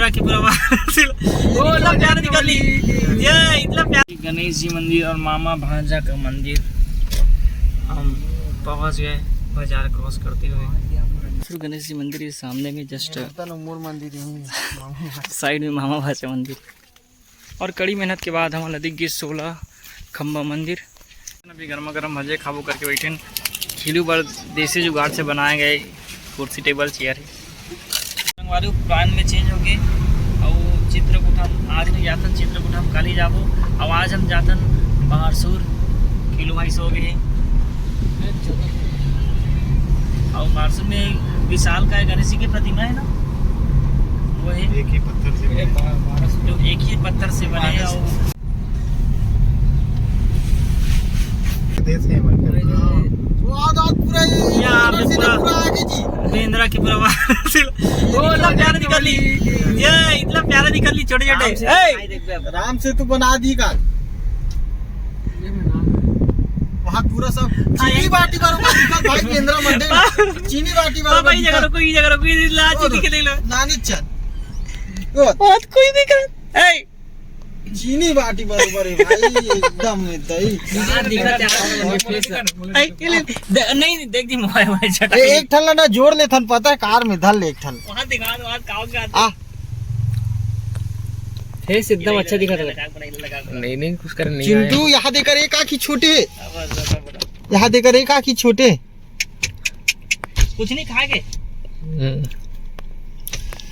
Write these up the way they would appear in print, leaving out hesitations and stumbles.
बेंद्रा की पूरा प्यार निकल ली। ये इतना प्यार। गणेश जी मंदिर और मामा भांजा का मंदिर हम पहुंच गए बाजार क्रॉस करते हुए। फिर गणेश जी मंदिर के सामने में जस्ट मंदिर साइड में मामा भांजा मंदिर। और कड़ी मेहनत के बाद हम नदी के 16 खम्बा मंदिर। अभी गर्मा गर्म मजे खाबू करके बैठे। खिलू पर देसी जुगाड़ से बनाए गए कुर्सी टेबल चेयर है। संगवारी प्लान में चेंज हो गए और चित्रकूट हम आज नहीं जातन, चित्रकूट हम कल ही जाबो। और आज हम जातन बारसूर। खिलू भाई सो गए और बारसूर में विशाल का गणेश जी की प्रतिमा है ना, वो है एक ही पत्थर से, जो एक ही पत्थर से बने है। बेंद्रा की पूरा प्यार निकल ली। ये इतना प्यारा निकल ली छोटे छोटे। राम से तू बना दी का वहाँ पूरा सब चीनी बाटी भाई बेंद्रा मंदिर चीनी बाटी भाई जगह रुको, ये जगह रुको, ये ला चीनी के ले लो नानी चल बात कोई नहीं कर। चीनी बाटी बरोबर है भाई एकदम दही नहीं देख दी मोबाइल एक ठल्ला ना जोड़ ले थन पता है कार में धल ले एक ठल वहां दिखा दो आज काव का फेस एकदम अच्छा दिखा रहा है। नहीं कुछ कर नहीं चिंटू यहाँ देकर एक आँखी छोटे, यहाँ देकर एक आँखी छोटे कुछ नहीं खाएंगे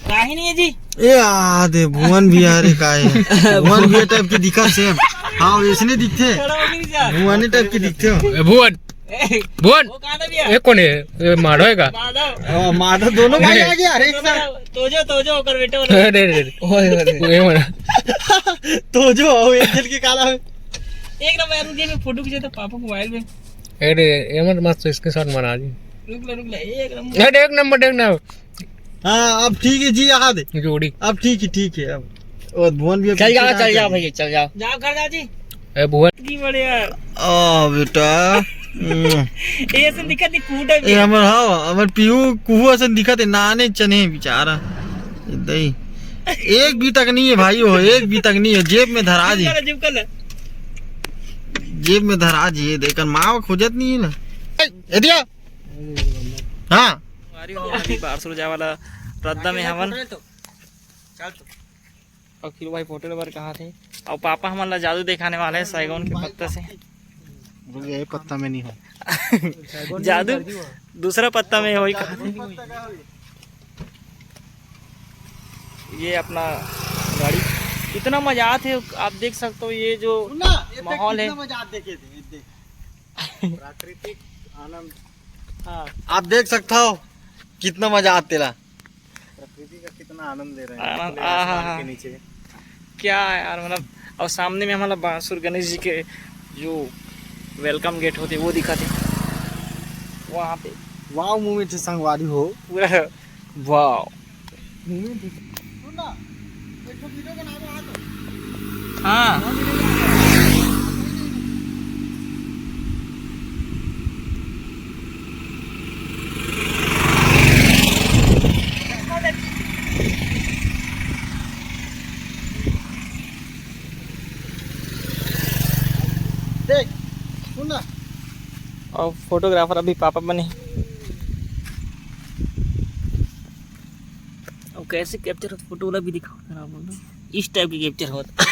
काहे नहीं है जी। ए आदे भुवन भी यार का है भुवन भी टाइप के दिखा सेम। हाँ वैसे दिखते भुवन टाइप के दिखते हो। भुवन भुवन ये कौन है? माधव है का? माधव दोनों भाई आ गया। अरे तोजो कर बेटे अरे मना तोजो एक जल के काला है। एक नंबर यार मुझे फोटो खींचे तो पापा मोबाइल में। अरे ये मत मस्त इसके साथ मना दी। रुक ले एक नंबर हाँ अब ठीक है जी यहाँ दे जोड़ी। अब ठीक है अब और भुवन भी चल जाओ भैया चल जाओ घर जा जी। भुवन की बढ़िया ओ बेटा ये से दिखत नहीं कूट है। ए हमर हां हमर पीहू कुहू से दिखत है नाने चने बेचारा दही एक भी तक नहीं है भाई, हो एक भी तक नहीं है। जेब में धरा जी, जेब में धरा जी देखकर माँ खोजत नहीं है ना दिया। हाँ बारसूर जाए वाला रद्दा में हमन और खिलू भाई फोटो लेबर कहा थे और पापा हमारा जादू दिखाने वाले हैं साइगोन के पत्ता से। ये पत्ता में नहीं हो जादू दूसरा पत्ता में हो कहा थे। ये अपना गाड़ी कितना मजा आते आप देख सकते हो। ये जो माहौल है प्राकृतिक आनंद। हाँ आप देख सकते हो कितना मजा आते ला, प्रकृति का कितना आनंद ले रहे हैं के नीचे। क्या यार मतलब। और सामने में हमारा बांसुर गणेश जी के जो वेलकम गेट होते वो दिखाते वहाँ पे। वाव मूवमेंट से संगवारी हो पूरा वाव। हाँ देख सुन ना। और फोटोग्राफर अभी पापा बने। और कैसे कैप्चर होता फोटो वाला भी दिखाओ जरा बोलो। इस टाइप की कैप्चर होता।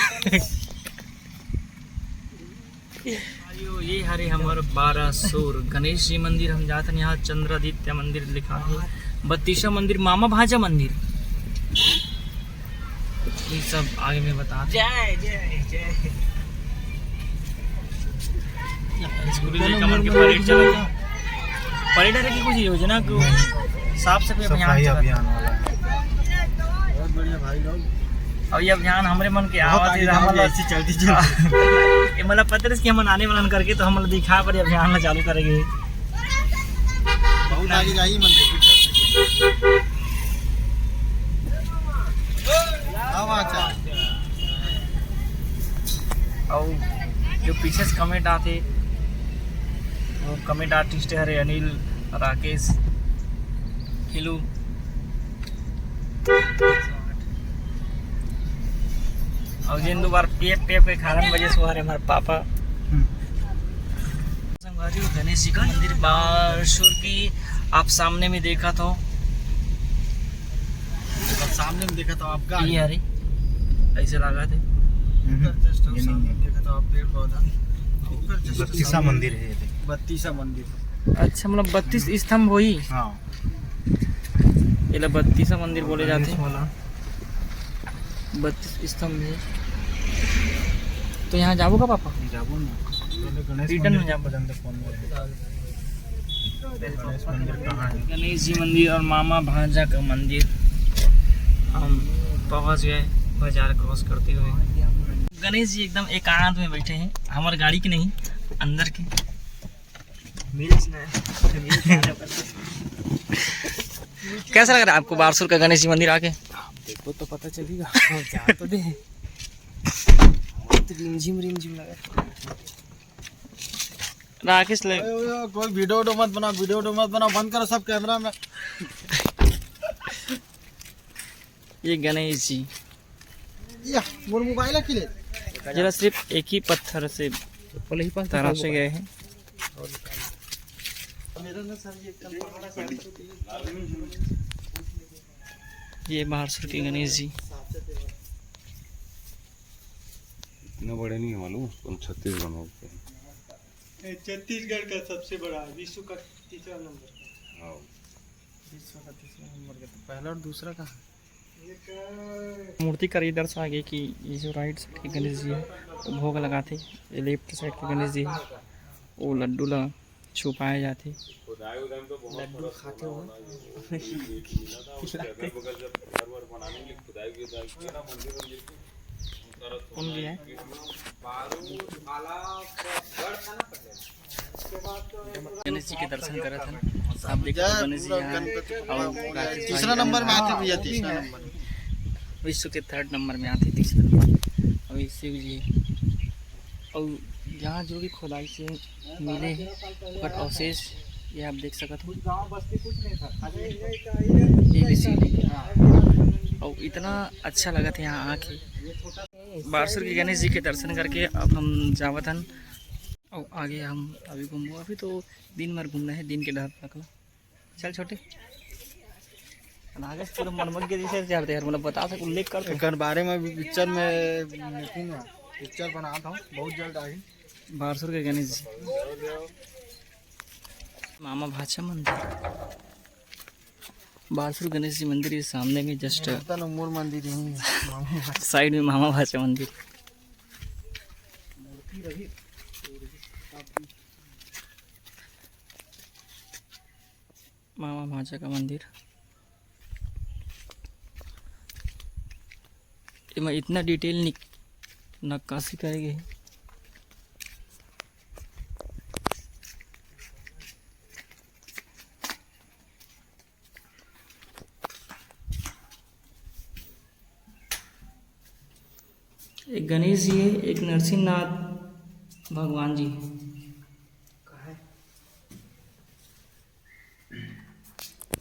ये हरे हमारे बारसूर गणेश जी मंदिर हम जाते हैं। यहाँ चंद्रादित्य मंदिर लिखा है, 32 मंदिर, मामा भांजा मंदिर, ये सब आगे में बता। जय जय जय। परेड चला परेड की कुछ योजना को साफ सफाई अभियान वाला है। बहुत बढ़िया भाई लोग। और ये अभियान हमारे मन के आवाज चलती ये मतलब पत्र की हम आने वाला करके तो हम दिखा पर अभियान चालू करेंगे। बहुत आगे जाइए मन और जो पीछे से कमेंट आते वो कमेंट आर्टिस्ट है अनिल, राकेश, खिलू। और जिन दो बार पेप पेप के खाने वजह से हमारे पापा संगवारी गणेश जी का मंदिर बारसूर की आप सामने में देखा तो सामने में देखा था आपका ये अरे ऐसे लगा थे देखा था आप पेड़ पौधा 32 मंदिर है ये 32 मंदिर। अच्छा मतलब 32 स्तंभ हुई हाँ ये 32 मंदिर बोले जाते हैं 32 स्तंभ है। तो यहाँ जाओ का पापा जाबो ना रिटर्न में जाओ गणेश जी मंदिर और मामा भांजा का मंदिर हम पहुँच गए बाजार क्रॉस करते हुए। गणेश जी एकदम एकांत में बैठे हैं हमारी गाड़ी की नहीं अंदर के कैसा लग रहा है आपको बारसूर का गणेश जी मंदिर आके? देखो तो पता चलेगा जा तो दे रिमझिम रिमझिम लगा। राकेश ले कोई वीडियो मत बनाओ बंद करो सब कैमरा में। ये गणेश जी मोर मोबाइल के लिए जरा सिर्फ एक ही पत्थर से तराशे गए हैं। ये बारसूर के गणेश जी इतना बड़े नहीं है मालूम छत्तीसगढ़ में छत्तीसगढ़ का सबसे बड़ा विश्व का तीसरा नंबर पहला और दूसरा का मूर्ति का इधर से आगे की ये जो राइट साइड के गणेश जी है वो भोग लगाते, ये लेफ्ट साइड के गणेश जी है वो लड्डू छुपाए जाते लड्डू खाते हो कौन भी है गणेश जी के दर्शन करे थे आप देखो गणेश जी यहाँ तीसरा नंबर में आते भैया तीसरा नंबर विश्व के 3rd नंबर में आते तीसरा नंबर और शिव जी और यहाँ जो भी खुदाई से मिले हैं बट अवशेष ये आप देख सकते हो ये भी शिवलिंग और इतना अच्छा लगा था यहाँ आके बारसूर के गणेश जी के दर्शन करके अब हम जावत हन और आगे हम अभी घूमो अभी तो दिन भर घूमना है दिन के डर तक चल छोटे आगे पूरा मनमन के जैसे चलते यार मतलब बता सक उल्लेख कर एक बारे में पिक्चर में लिखूंगा पिक्चर बनाता हूँ बहुत जल्द आई बारसूर के गणेश जी मामा भाषा मंदिर बारसूर गणेश जी मंदिर के सामने में जस्ट मोर मंदिर साइड में मामा भाषा मंदिर मामा भाषा का मंदिर मैं इतना डिटेल नक्काशी करेंगे एक गणेश जी है एक नरसिंहनाथ भगवान जी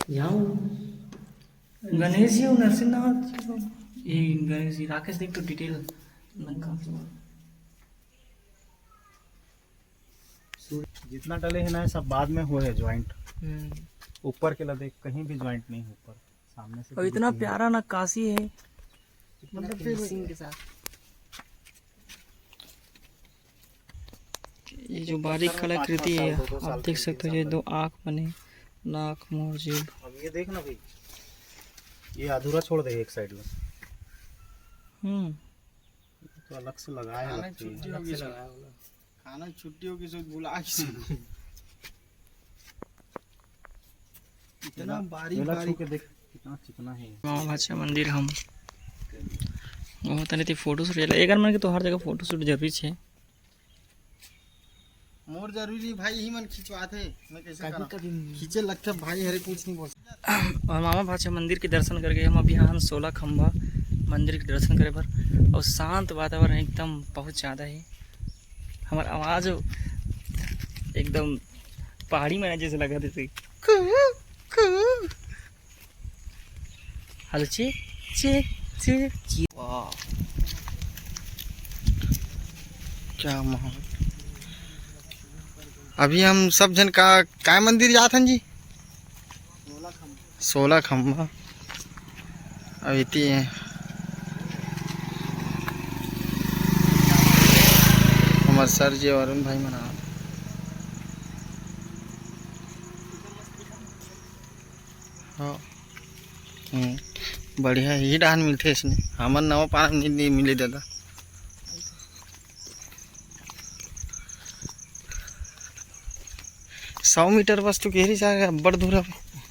यहाँ गणेश जी और नरसिंहनाथ ये गणेश जी राकेश देख तो डिटेल जितना डले है ना सब बाद में हुए है ज्वाइंट ऊपर के लदे कहीं भी ज्वाइंट नहीं ऊपर सामने से और इतना प्यारा नक्काशी है मतलब फिनिशिंग के साथ ये जो बारीक कलाकृति है आप देख सकते हो ये 2 आँख बने नाक मुंह जीभ अब ये देखना भाई ये अधूरा छोड़ दे एक साइड में तो अलग से लगाया है खाना छुट्टी होगी सो बुला इतना बारीक बारीक के देख कितना चिकना है मामा भाषा मंदिर हम बहुत नहीं फोटो शूट एक मन के तो हर जगह फोटो शूट जरूरी है मोर जरूरी भाई ही मन खिंचवाते मैं कैसे खींचे लगता भाई हरे कुछ नहीं बोल और मामा भाषा मंदिर के दर्शन करके हम अभी यहाँ 16 खंबा मंदिर के दर्शन करे पर और शांत वातावरण एकदम बहुत ज़्यादा है हमारा आवाज़ एकदम पहाड़ी में जैसे लगा देते हेलो चेक चेक चेक वाह क्या माहौल। अभी हम सब जन का मंदिर जात हन जी? 16 खंबा। अब इतनी है हमारे सर जी और भाई मना। हाँ बढ़िया ही डान मिलते इसने, हमार नवा पानी नहीं मिले दादा। सौ मीटर बस तो कह रही जाएगा बड़ दूर है।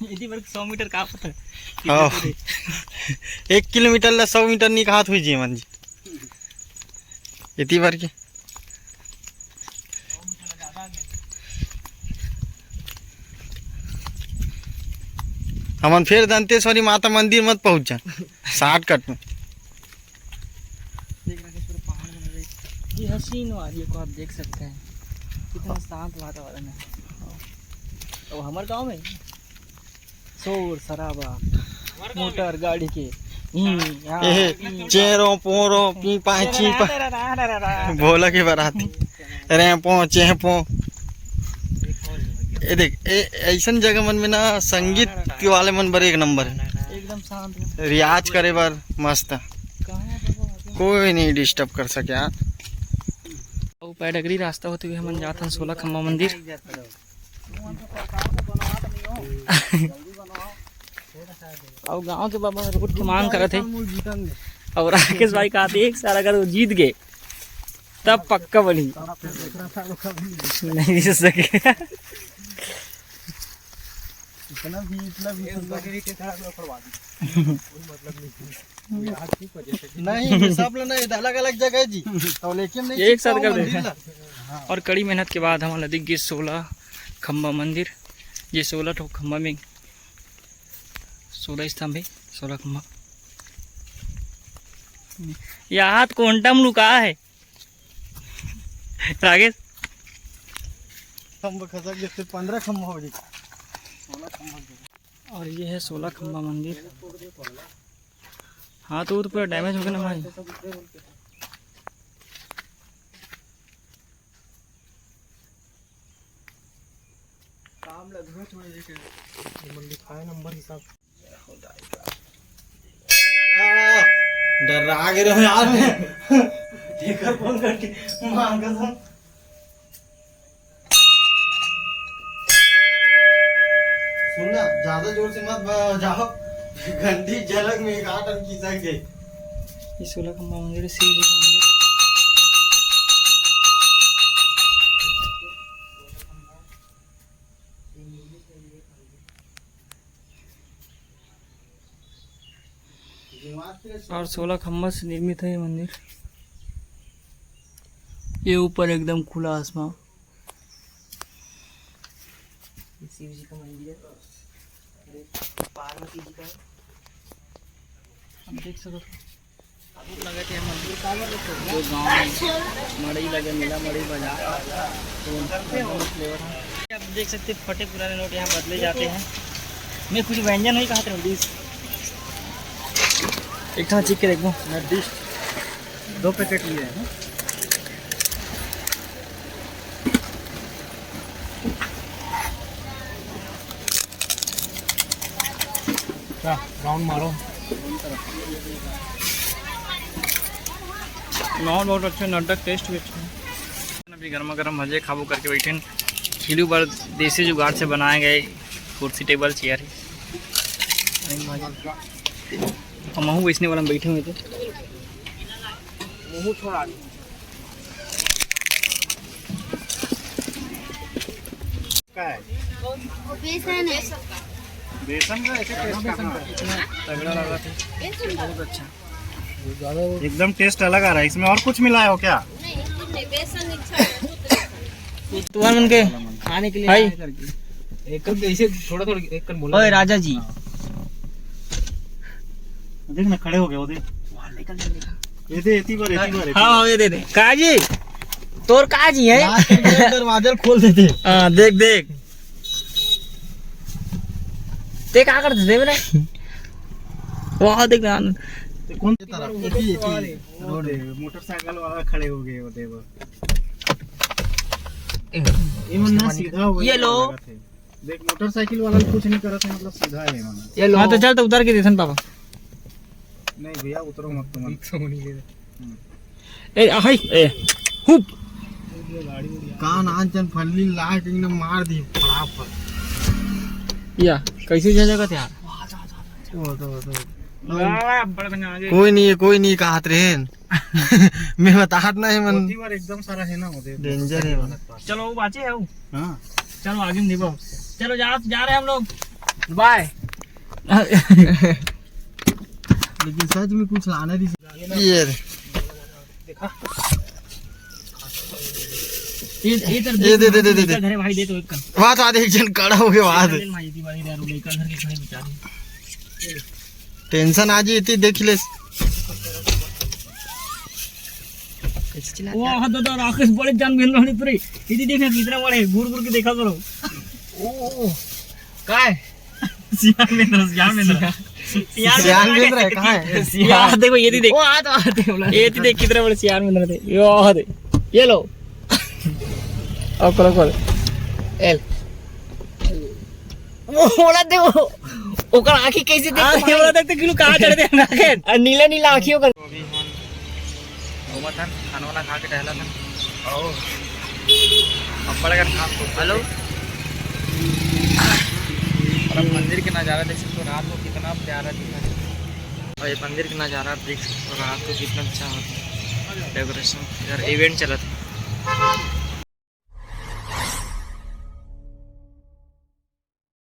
100 मीटर का पता है? हाँ 1 किलोमीटर ला 100 मीटर नहीं कहा हुई जी मन जी इतनी बार की। हमन फिर दंतेश्वरी माता मंदिर मत पहुंच जा शॉर्टकट में। ये हसीन वादियों को आप देख सकते हैं, कितना शांत वातावरण है। तो हमारे गांव में शोर शराबा मोटर गाड़ी के चेहरों पोरों पी पाची भोला के बाराती रैपो चेहपो। ये देख ऐसा जगह मन में ना संगीत के वाले मन बर एक नंबर है, एकदम शांत। रियाज करे बार मस्त, कोई नहीं डिस्टर्ब कर सके। यार पैडगरी रास्ता होते हुए हम जाते हैं 16 खंबा मंदिर। और गांव के बाबा रोड की मांग करे थे और राकेश भाई कहते एक साल अगर वो जीत गए तब पक्का बनी नहीं जीत सके। नहीं सब लोग नहीं अलग अलग जगह है जी, तो लेकिन नहीं एक साथ कर देगा। और कड़ी मेहनत के बाद हमारा दिख गया 16 खंबा मंदिर। ये 16 ठो खंबा में 16 स्तंभ है, 16 खंबा। यहाँ क्वांटम लुका है राकेश। खंबा खसक जैसे 15 खंबा हो जाए। और ये है 16 खंबा मंदिर। हाँ तो वो तो पूरा डैमेज हो गया ना भाई। डरा गए रहे यार देखकर फोन करके मां कसम। सुनना ज्यादा जोर से मत जाओ, गंदी झलक में एक आठ की सक गई। ये 16 खंबा मंदिर है, शिव जी का मंदिर। और 16 खंबा से निर्मित है ये मंदिर। ये ऊपर एकदम खुला आसमान। शिव जी का मंदिर है, पार्वती जी का। हम देख सकते हो लगे थे मंदिर का जो गाँव में मड़ई लगे मेला मड़ई बाजार तो फ्लेवर है। आप देख सकते फटे पुराने नोट यहाँ बदले जाते हैं। मैं कुछ व्यंजन नहीं कहते हूँ, डिश एक था चिक के देखो। डिश 2 पैकेट लिए हैं। राउंड मारो। नॉन बहुत अच्छे नाटक टेस्ट भी अच्छा है। अभी गर्मा गर्म मजे खाबो करके बैठे खिलू बार देसी जुगाड़ से बनाए गए कुर्सी टेबल चेयर है। हम महू बेचने वाला में बैठे हुए थे। महू छोड़ा बेसन का ऐसे टेस्ट इतना तगड़ा लगा था, बहुत अच्छा। एकदम टेस्ट अलग आ रहा है। इसमें और कुछ मिलाया हो क्या? तुम्हारे मन के खाने के लिए भाई एक ऐसे थोड़ा थोड़ा एक कर बोला। ओए राजा जी देख ना खड़े हो गए वो देख। ये दे इतनी बार हाँ ये दे दे काजी तोर काजी है। दरवाजा खोल देते। हाँ देख देख ते क्या करते थे मेरे वहाँ देख ना कौन सी तरफ रोड मोटरसाइकिल वाला खड़े हो गए होते वो। ये मन ना सीधा हो ये लो। देख मोटरसाइकिल वाला कुछ नहीं करत है, मतलब सीधा है मन। ये लो। हाँ तो चल तो उतर के देसन पापा। नहीं भैया उतरो मत तुम। ए हाय ए हुप कान आंचन फल्ली लाट एकदम मार दी फटाफट। या कैसे जगह थे यार। कोई नहीं कहत रहे मैं बताहत नहीं मन एकदम सारा है ना डेंजर है मन। चलो वो बाचे है वो। हां चलो आगे में देखो। चलो जा रहे हैं हम लोग। बाय। लेकिन सच में कुछ लाना दी ये देखा ये दे घर भाई दे तो एक बात आधे एक जन खड़ा हो गया बाद भाई दी भाई यार लेकर घर के खड़े बेचारे टेंशन आ जी इतनी देख ले। वो हद तो राकेश बड़े जान मिल रही तुरे इदी देखना कितना बड़े घूर घूर के देखा करो। ओ काय सियार में है कहां है सियार देखो ये देख। ओ आ तो ये देख कितना बड़े सियार में थे यो दे ये लो और करो एल ओला दे वो ओकर आंखी कैसे देखते हैं ओला देखते किलो कहां चढ़े थे राकेश और नीला नीला आंखियों का अभी हम ओमथन खाना वाला खा के टहला था ओ अब बड़ा काम को हेलो और अब मंदिर के नज़ारा देख सकते हो रात को कितना प्यारा दिखा है। और ये मंदिर का नज़ारा देख सकते हो रात को कितना अच्छा होता है डेकोरेशन इधर इवेंट चला था।